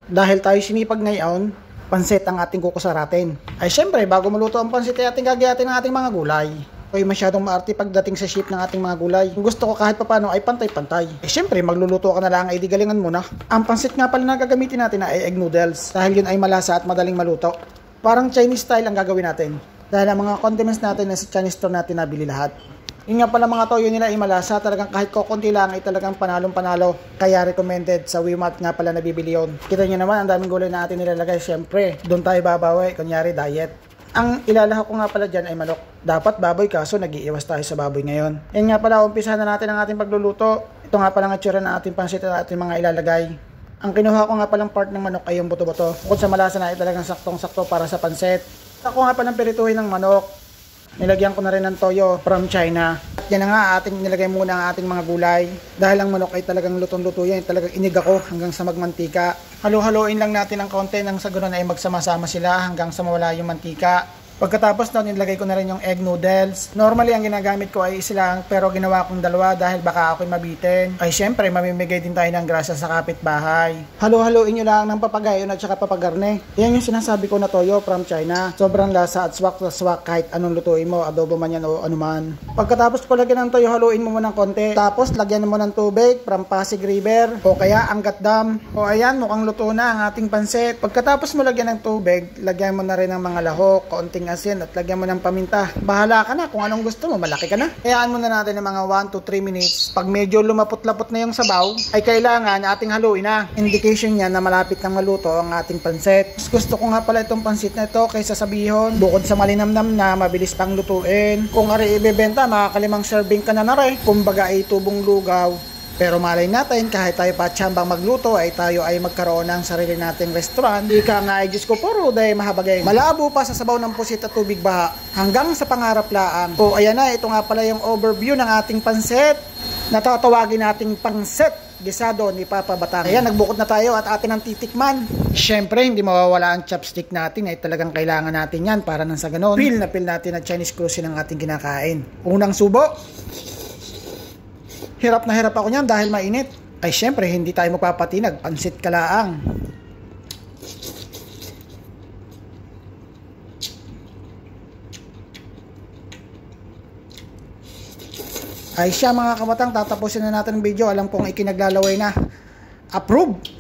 Dahil tayo sinipag ngayon, pansit ang ating kukusaratin. Ay syempre, bago maluto ang pansit ay ating gagayatin ng ating mga gulay. Ay masyadong maarte pagdating sa shape ng ating mga gulay. Kung gusto ko kahit papano ay pantay-pantay. Eh syempre, magluluto ka na lang ay di galingan muna. Ang pansit nga pala na gagamitin natin ay egg noodles. Dahil yun ay malasa at madaling maluto. Parang Chinese style ang gagawin natin. Dahil ang mga condiments natin ay sa Chinese store natin nabili lahat. Yun nga pala mga toyo nila ay malasa, talagang kahit kukunti lang ay talagang panalong-panalo. Kaya recommended sa Weemart nga pala nabibili yun. Kita nyo naman ang daming gulay na atin nilalagay. Siyempre, doon tayo babawi, kunyari diet. Ang ilalahok ko nga pala dyan ay manok. Dapat baboy kaso nag-iiwas tayo sa baboy ngayon. Yan nga pala, umpisahan na natin ang ating pagluluto. Ito nga pala ang itsura ng ating pansit at ating mga ilalagay. Ang kinuha ko nga palang part ng manok ay yung buto-buto. Bukod sa malasa na ay talagang saktong-sakto para sa pansit. Ako nga palang pirituhin ng manok. Nilagyan ko na rin ng toyo from China. At yan na nga, ating nilagay muna ang ating mga gulay. Dahil ang manok ay talagang lutong-luto yan, talagang iniga ko hanggang sa magmantika. Halo-haloin lang natin ang konti nang sa ganoon ay magsama-sama sila hanggang sa mawala yung mantika. Pagkatapos noon, nilagay ko na rin yung egg noodles. Normally, ang ginagamit ko ay isa lang, pero ginawa kong dalawa dahil baka ako'y mabitin. Ay syempre, mamimigay din tayo ng grasya sa kapitbahay. Halo-haloin nyo lang ng papagayon at saka papagarne. Yan yung sinasabi ko na toyo from China. Sobrang lasa at swak na swak kahit anong lutuin mo, adobo man yan o anuman. Pagkatapos ko lagyan ng toyo, haluin mo muna ng konti. Tapos, lagyan mo ng tubig from Pasig River o kaya Angat Dam. O ayan, mukhang luto na ang ating pansit. Pagkatapos mo lagyan ng tubig, lagyan mo na rin ng mga lahok, konting asin at lagyan mo ng paminta. Bahala ka na kung anong gusto mo, malaki ka na. Hayaan muna natin ng mga 1 to 3 minutes. Pag medyo lumapot-lapot na yung sabaw, ay kailangan ating haluin na. Indication niya na malapit na maluto ang ating pansit. Gusto ko nga pala itong pansit na ito kaysa sabihon. Bukod sa malinamnam na, mabilis pang lutuin. Kung ari ibebenta, makakalimang serving ka na rin. Kumbaga ay tubong lugaw. Pero malay natin, kahit tayo pa tsambang magluto, ay tayo ay magkaroon ng sarili nating restaurant. Ika nga ay Diyos ko puro, dahil mahabagay. Malabo pa sa sabaw ng pusit at tubig baha, hanggang sa pangarap laan. O ayan na, ito nga pala yung overview ng ating pansit. Natatawagin nating pansit gisado ni Papa Batang. Ayan, nagbukod na tayo at atin ang titikman. Siyempre, hindi mawawala ang chopstick natin. Ay talagang kailangan natin yan para nang sa ganon. Feel na feel natin ang Chinese cuisine ng ating kinakain. Unang subo. Hirap na hirap ako niyan dahil mainit. Ay syempre, hindi tayo magpapatinag. Pansit ka laang. Ay siya mga kamatang, tatapusin na natin ang video. Alam kong ikinaglalaway na. Approve!